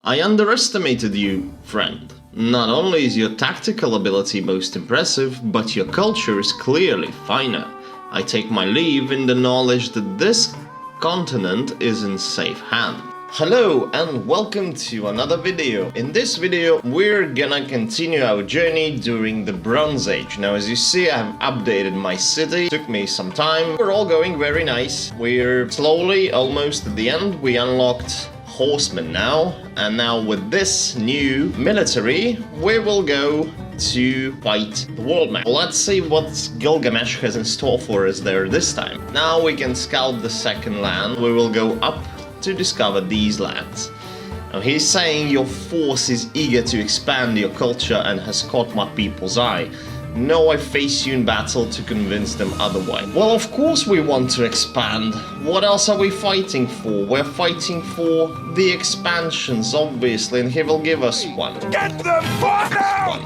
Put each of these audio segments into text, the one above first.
I underestimated you, friend. Not only is your tactical ability most impressive, but your culture is clearly finer. I take my leave in the knowledge that this continent is in safe hands. Hello and welcome to another video. In this video we're gonna continue our journey during the Bronze Age. Now as you see, I have updated my city. Took me some time. We're all going very nice. We're slowly almost at the end. We unlocked horsemen now, and now with this new military we will go to fight the world map. Let's see what Gilgamesh has in store for us there this time. Now we can scout the second land. We will go up to discover these lands. Now he's saying your force is eager to expand your culture and has caught my people's eye. No, I face you in battle to convince them otherwise. Well, of course we want to expand. What else are we fighting for? We're fighting for the expansions, obviously, and he will give us one. Get the fuck out!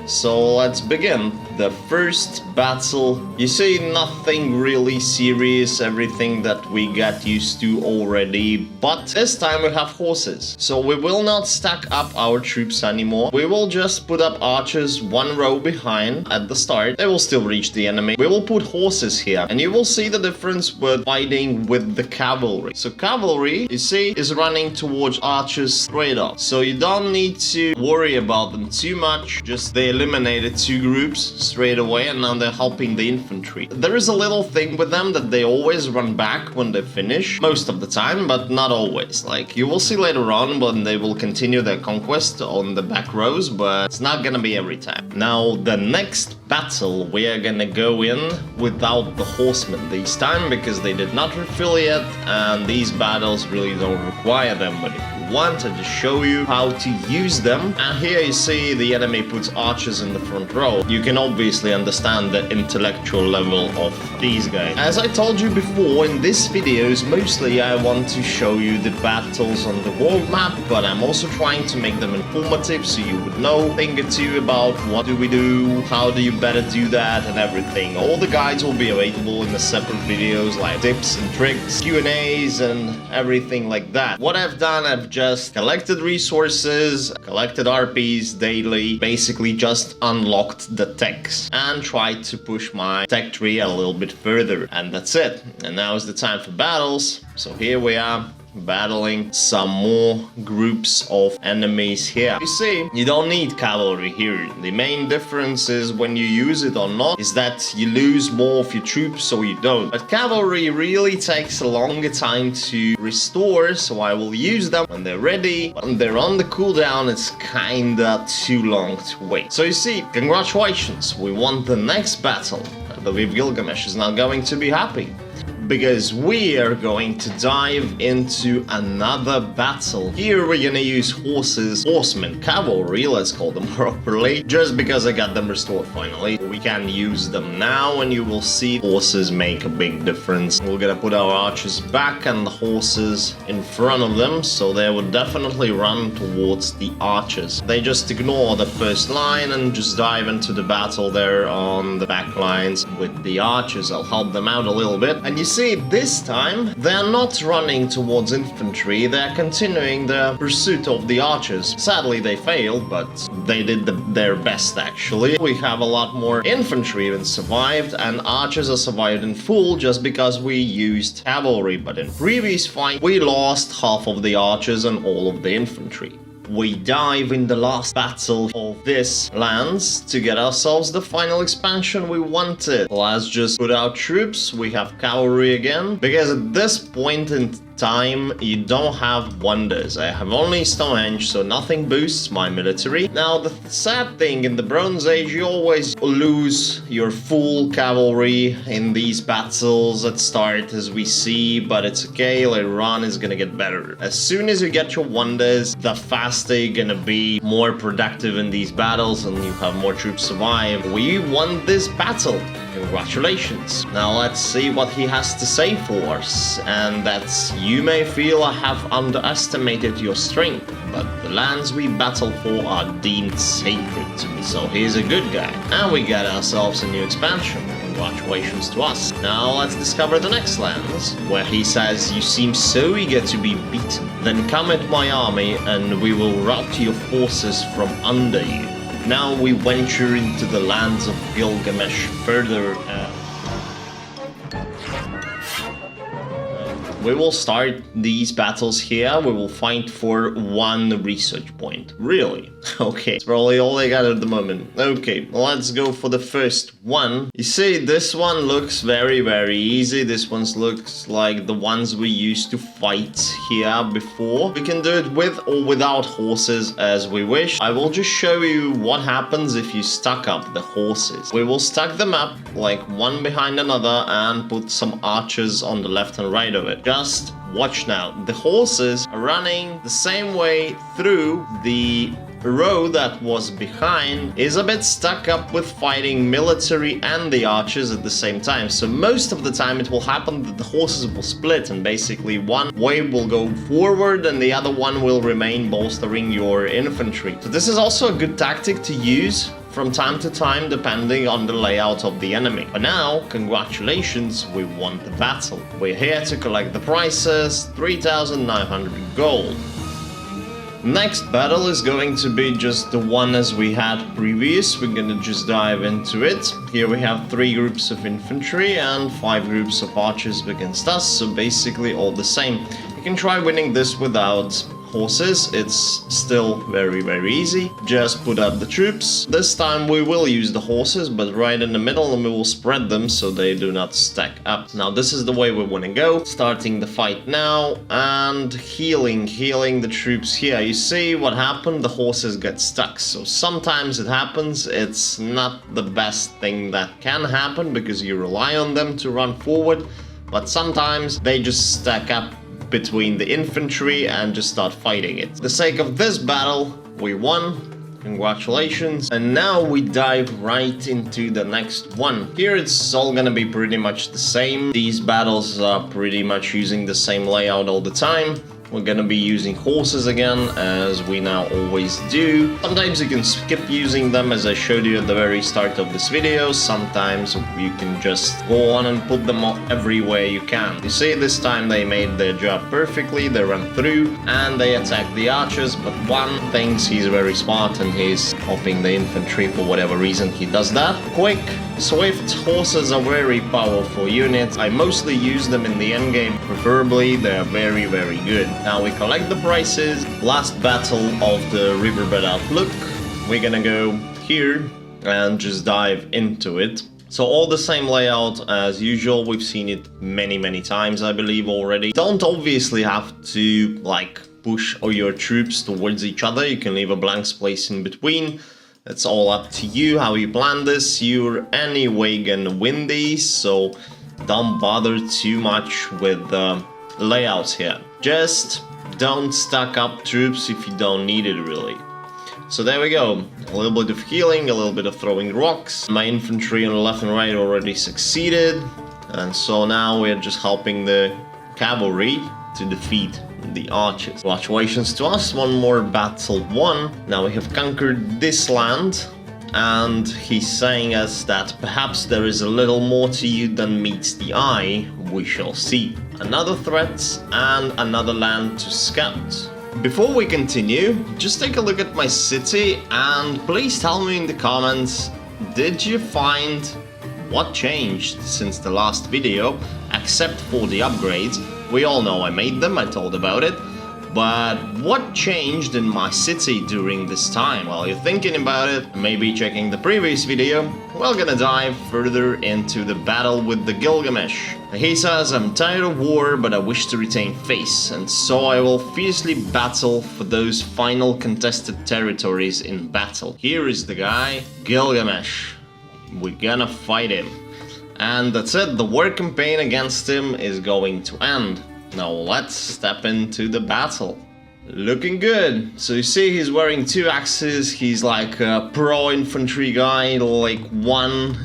So let's begin. The first battle. You see, nothing really serious, everything that we got used to already, but this time we have horses. So we will not stack up our troops anymore. We will just put up archers one row behind at the start. They will still reach the enemy. We will put horses here, and you will see the difference with fighting with the cavalry. So cavalry, you see, is running towards archers straight up. So you don't need to worry about them too much. Just they eliminated two groups straight away, and now they're helping the infantry. There is a little thing with them that they always run back when they finish, most of the time, but not always. Like you will see later on when they will continue their conquest on the back rows, but it's not gonna be every time. Now the next battle we are gonna go in without the horsemen this time because they did not refill yet, and these battles really don't require them. But if you wanted to show you how to use them, and here you see the enemy puts archers in the front row, you can obviously understand the intellectual level of these guys. As I told you before, in these videos mostly I want to show you the battles on the world map, but I'm also trying to make them informative so you would know a thing or two about what do we do, how do you better do that, and everything. All the guides will be available in the separate videos, like tips and tricks, Q&As and everything like that. What I've done, I've just collected resources, collected RPs daily, basically just unlocked the techs and tried to push my tech tree a little bit further, and that's it. And now is the time for battles. So here we are, battling some more groups of enemies here. You see, you don't need cavalry here. The main difference is when you use it or not is that you lose more of your troops or you don't. But cavalry really takes a longer time to restore, so I will use them when they're ready. When they're on the cooldown, it's kinda too long to wait. So you see, congratulations, we won the next battle. I believe Gilgamesh is now going to be happy, because we are going to dive into another battle. Here we're gonna use horsemen, cavalry, let's call them properly, just because I got them restored finally. We can use them now, and you will see horses make a big difference. We're gonna put our archers back and the horses in front of them, so they would definitely run towards the archers. They just ignore the first line and just dive into the battle there on the back lines with the archers. I'll help them out a little bit, and you see, this time they're not running towards infantry, they're continuing the pursuit of the archers. Sadly they failed, but they did their best actually. We have a lot more infantry that survived, and archers are survived in full just because we used cavalry, but in previous fight we lost half of the archers and all of the infantry. We dive in the last battle of this lands to get ourselves the final expansion we wanted. Let's just put our troops. We have cavalry again, because at this point in time you don't have wonders. I have only Stonehenge, so nothing boosts my military. Now the sad thing, in the Bronze Age you always lose your full cavalry in these battles at start, as we see, but it's okay, later on it's gonna get better. As soon as you get your wonders, the faster you're gonna be more productive in these battles and you have more troops survive. We won this battle. Congratulations. Now let's see what he has to say for us, and that's: you may feel I have underestimated your strength, but the lands we battle for are deemed sacred to me. So he's a good guy. And we got ourselves a new expansion. Congratulations to us. Now let's discover the next lands, where he says, you seem so eager to be beaten. Then come at my army and we will rout your forces from under you. Now we venture into the lands of Gilgamesh further. We will start these battles here. We will fight for 1 research point. Really? Okay. It's probably all I got at the moment. Okay, let's go for the first one. You see, this one looks very, very easy. This one looks like the ones we used to fight here before. We can do it with or without horses as we wish. I will just show you what happens if you stack up the horses. We will stack them up like one behind another and put some archers on the left and right of it. Just watch now. The horses are running the same way through. The row that was behind is a bit stuck up with fighting military and the archers at the same time. So most of the time it will happen that the horses will split and basically one wave will go forward and the other one will remain bolstering your infantry. So this is also a good tactic to use from time to time depending on the layout of the enemy. But now, congratulations, we won the battle. We're here to collect the prizes, 3,900 gold. Next battle is going to be just the one as we had previous. We're gonna just dive into it. Here we have 3 groups of infantry and 5 groups of archers against us, so basically all the same. You can try winning this without horses. It's still very, very easy. Just put up the troops. This time we will use the horses, but right in the middle, and we will spread them so they do not stack up. Now this is the way we want to go. Starting the fight now and healing the troops here. You see what happened? The horses get stuck. So sometimes it happens. It's not the best thing that can happen because you rely on them to run forward, but sometimes they just stack up between the infantry and just start fighting it. For the sake of this battle, we won. Congratulations. And now we dive right into the next one. Here it's all gonna be pretty much the same. These battles are pretty much using the same layout all the time. We're gonna be using horses again, as we now always do. Sometimes you can skip using them, as I showed you at the very start of this video. Sometimes you can just go on and put them everywhere you can. You see, this time they made their job perfectly. They ran through and they attacked the archers, but one thinks he's very smart and he's helping the infantry for whatever reason he does that. Quick, swift horses are very powerful units. I mostly use them in the endgame. Preferably, they're very, very good. Now we collect the prizes. Last battle of the riverbed outlook. We're gonna go here and just dive into it. So all the same layout as usual. We've seen it many times, I believe, already. Don't obviously have to like push all your troops towards each other. You can leave a blank space in between. It's all up to you how you plan this. You're anyway gonna win these, so don't bother too much with the layouts here. Just don't stack up troops if you don't need it, really. So there we go. A little bit of healing, a little bit of throwing rocks. My infantry on the left and right already succeeded. And so now we're just helping the cavalry to defeat the archers. Congratulations to us, one more battle won. Now we have conquered this land, and he's saying us that perhaps there is a little more to you than meets the eye. We shall see. Another threat and another land to scout. Before we continue, just take a look at my city and please tell me in the comments, did you find what changed since the last video, except for the upgrades? We all know I made them, I told about it. But what changed in my city during this time? While you're thinking about it, maybe checking the previous video, we're gonna dive further into the battle with the Gilgamesh. He says, I'm tired of war, but I wish to retain face, and so I will fiercely battle for those final contested territories in battle. Here is the guy, Gilgamesh. We're gonna fight him. And that's it, the war campaign against him is going to end. Now let's step into the battle. Looking good. So you see he's wearing 2 axes, he's like a pro infantry guy, like one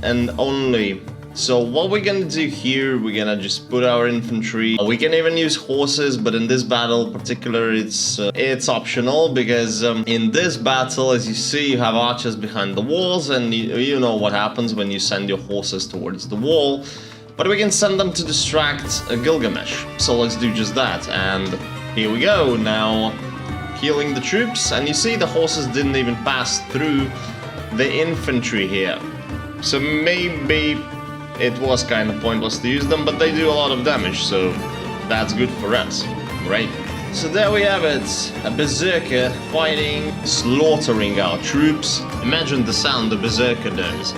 and only So what we're gonna do here, we're gonna just put our infantry. We can even use horses, but in this battle particular, it's optional because in this battle, as you see, you have archers behind the walls, and you know what happens when you send your horses towards the wall. But we can send them to distract Gilgamesh. So let's do just that. And here we go. Now healing the troops, and you see the horses didn't even pass through the infantry here. So maybe it was kind of pointless to use them, but they do a lot of damage, so that's good for us. Great. So there we have it. A berserker fighting, slaughtering our troops. Imagine the sound the berserker does.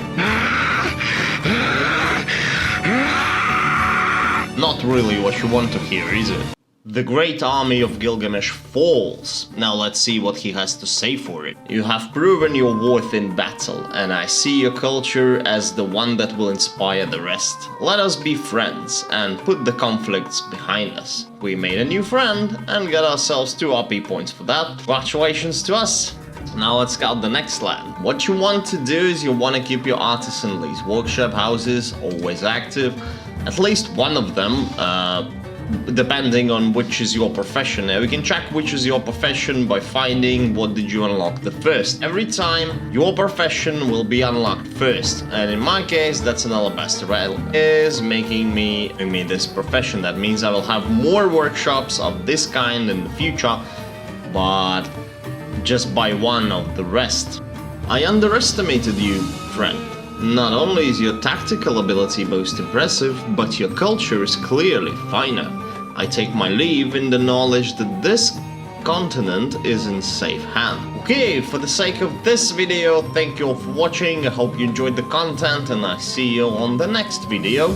Not really what you want to hear, is it? The great army of Gilgamesh falls. Now let's see what he has to say for it. You have proven your worth in battle, and I see your culture as the one that will inspire the rest. Let us be friends and put the conflicts behind us. We made a new friend and got ourselves 2 RP points for that. Congratulations to us. Now let's scout the next land. What you want to do is you want to keep your artisan leagues, workshop houses always active. At least one of them, depending on which is your profession. Now we can check which is your profession by finding what did you unlock the first. Every time your profession will be unlocked first, and in my case that's an alabaster rail is making me this profession. That means I will have more workshops of this kind in the future, but just by one of the rest. I underestimated you, friend. Not only is your tactical ability most impressive, but your culture is clearly finer. I take my leave in the knowledge that this continent is in safe hand. Okay, for the sake of this video, thank you all for watching. I hope you enjoyed the content, and I see you on the next video.